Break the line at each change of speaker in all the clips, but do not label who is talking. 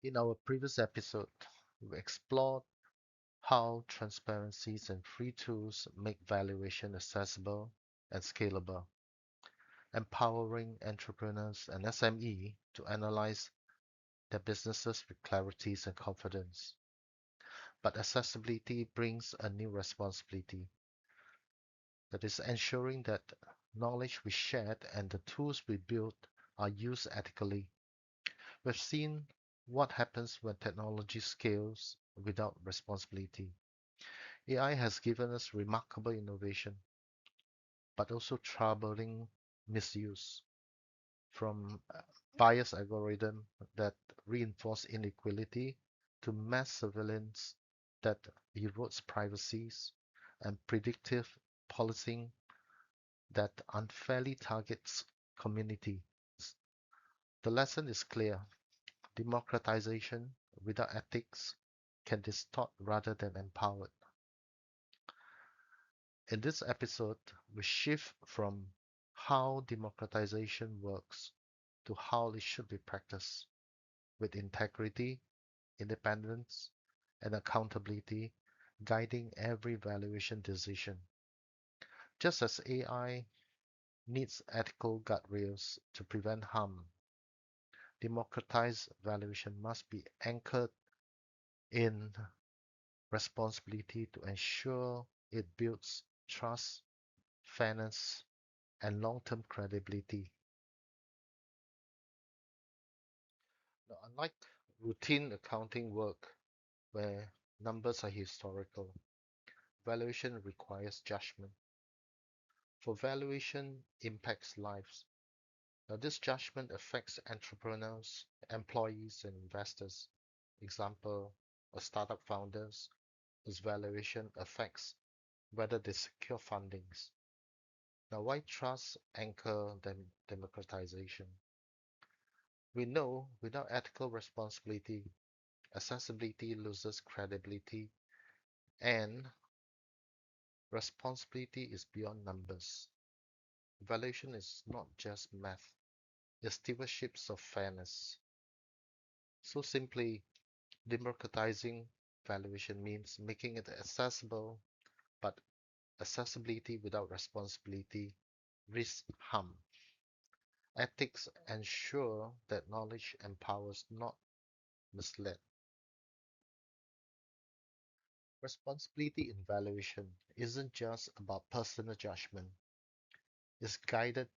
In our previous episode, we explored how transparencies and free tools make valuation accessible and scalable, empowering entrepreneurs and SME to analyze their businesses with clarity and confidence. But accessibility brings a new responsibility, that is ensuring that knowledge we shared and the tools we build are used ethically. We've seen what happens when technology scales without responsibility. AI has given us remarkable innovation, but also troubling misuse, from biased algorithm that reinforce inequality to mass surveillance that erodes privacies and predictive policing that unfairly targets communities. The lesson is clear. Democratization without ethics can distort rather than empower. In this episode, we shift from how democratization works to how it should be practiced with integrity, independence, and accountability guiding every valuation decision. Just as AI needs ethical guardrails to prevent harm, democratized valuation must be anchored in responsibility to ensure it builds trust, fairness, and long-term credibility. Now, unlike routine accounting work where numbers are historical, valuation requires judgment. For valuation impacts lives. Now, this judgment affects entrepreneurs, employees, and investors. Example, a startup founders whose valuation affects whether they secure fundings. Now, why trust anchor democratization? We know without ethical responsibility, accessibility loses credibility, and responsibility is beyond numbers. Valuation is not just math, it's stewardship of fairness. So simply, democratizing valuation means making it accessible, but accessibility without responsibility risks harm. Ethics ensure that knowledge empowers, not mislead. Responsibility in valuation isn't just about personal judgment, it's guided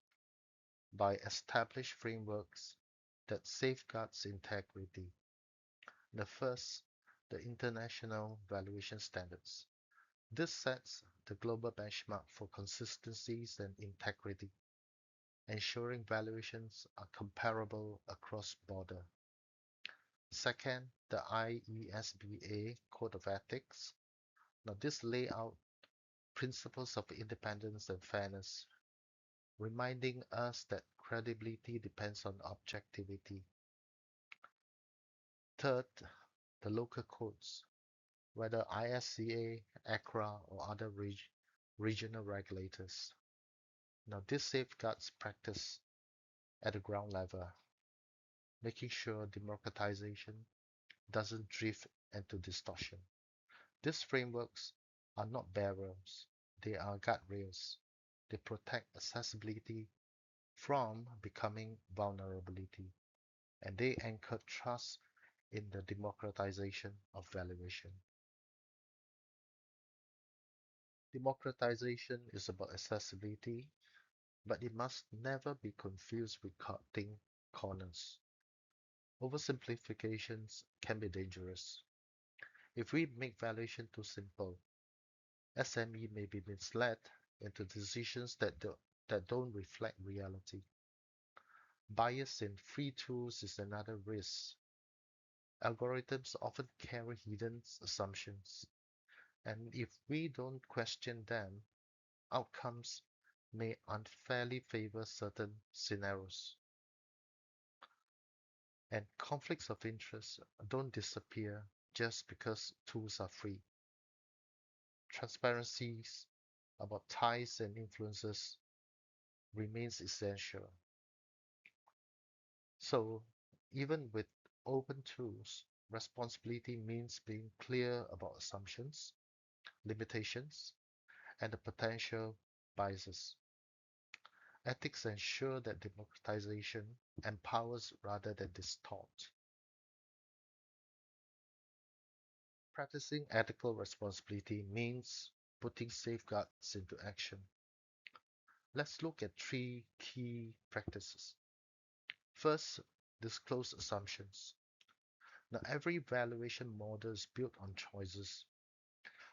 by established frameworks that safeguards integrity. The first, the International Valuation Standards. This sets the global benchmark for consistencies and integrity, ensuring valuations are comparable across border. Second, the IESBA Code of Ethics. Now, this lay out principles of independence and fairness, reminding us that credibility depends on objectivity. Third, the local codes, whether ISCA, ACRA, or other regional regulators. Now, this safeguards practice at the ground level, making sure democratization doesn't drift into distortion. These frameworks are not barriers, they are guardrails. They protect accessibility from becoming vulnerability, and they anchor trust in the democratization of valuation. Democratization is about accessibility, but it must never be confused with cutting corners. Oversimplifications can be dangerous. If we make valuation too simple, SME may be misled into decisions that don't reflect reality. Bias in free tools is another risk. Algorithms often carry hidden assumptions, and if we don't question them, outcomes may unfairly favor certain scenarios. And conflicts of interest don't disappear just because tools are free. Transparencies about ties and influences remains essential. So even with open tools, responsibility means being clear about assumptions, limitations, and the potential biases. Ethics ensure that democratization empowers rather than distorts. Practicing ethical responsibility means putting safeguards into action. Let's look at three key practices. First, disclose assumptions. Now, every valuation model is built on choices,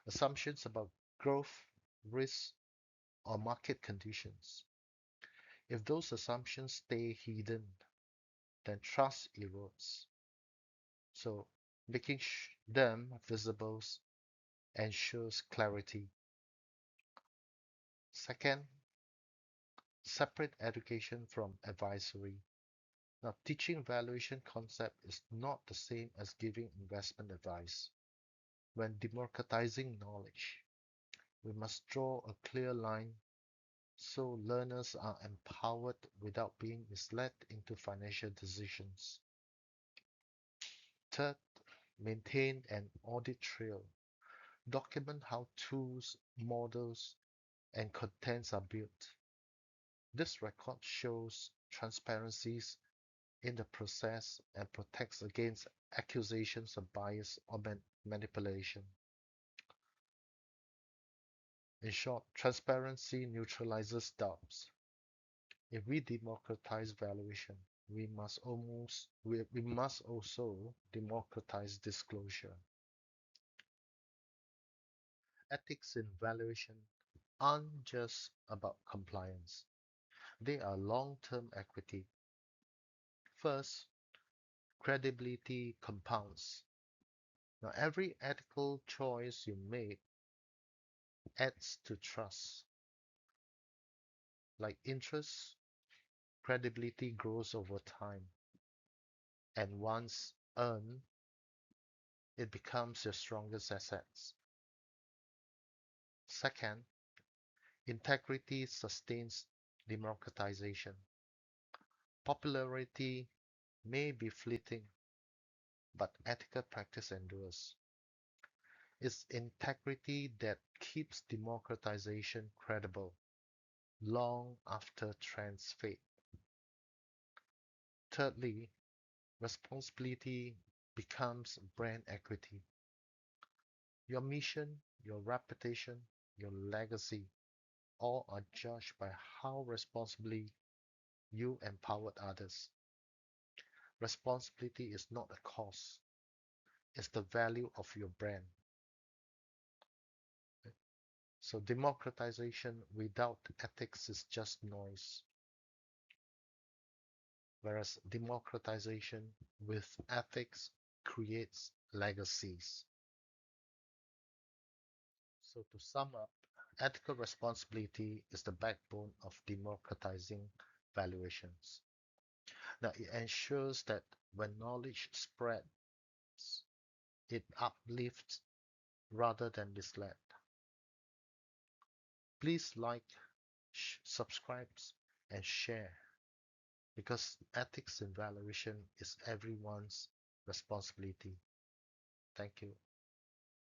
assumptions about growth, risk, or market conditions. If those assumptions stay hidden, then trust erodes. So, making them visible ensures clarity. Second, separate education from advisory. Now, teaching valuation concept is not the same as giving investment advice. When democratizing knowledge, we must draw a clear line so learners are empowered without being misled into financial decisions. Third, maintain an audit trail. Document how tools, models, and contents are built. This record shows transparencies in the process and protects against accusations of bias or manipulation. In short, transparency neutralizes doubts. If we democratize valuation, we must also democratize disclosure. Ethics in valuation aren't just about compliance. They are long-term equity. First, credibility compounds. Now, every ethical choice you make adds to trust. Like interest, credibility grows over time, and once earned, it becomes your strongest assets. Second, integrity sustains democratization. Popularity may be fleeting, but ethical practice endures. It's integrity that keeps democratization credible long after trends fade. Thirdly, responsibility becomes brand equity. Your mission, your reputation, your legacy all are judged by how responsibly you empowered others. Responsibility is not a cost, it's the value of your brand. So democratization without ethics is just noise, whereas democratization with ethics creates legacies. So to sum up, ethical responsibility is the backbone of democratizing valuations. Now it ensures that when knowledge spreads, it uplifts rather than mislead. Please like, subscribe, and share because ethics in valuation is everyone's responsibility. Thank you.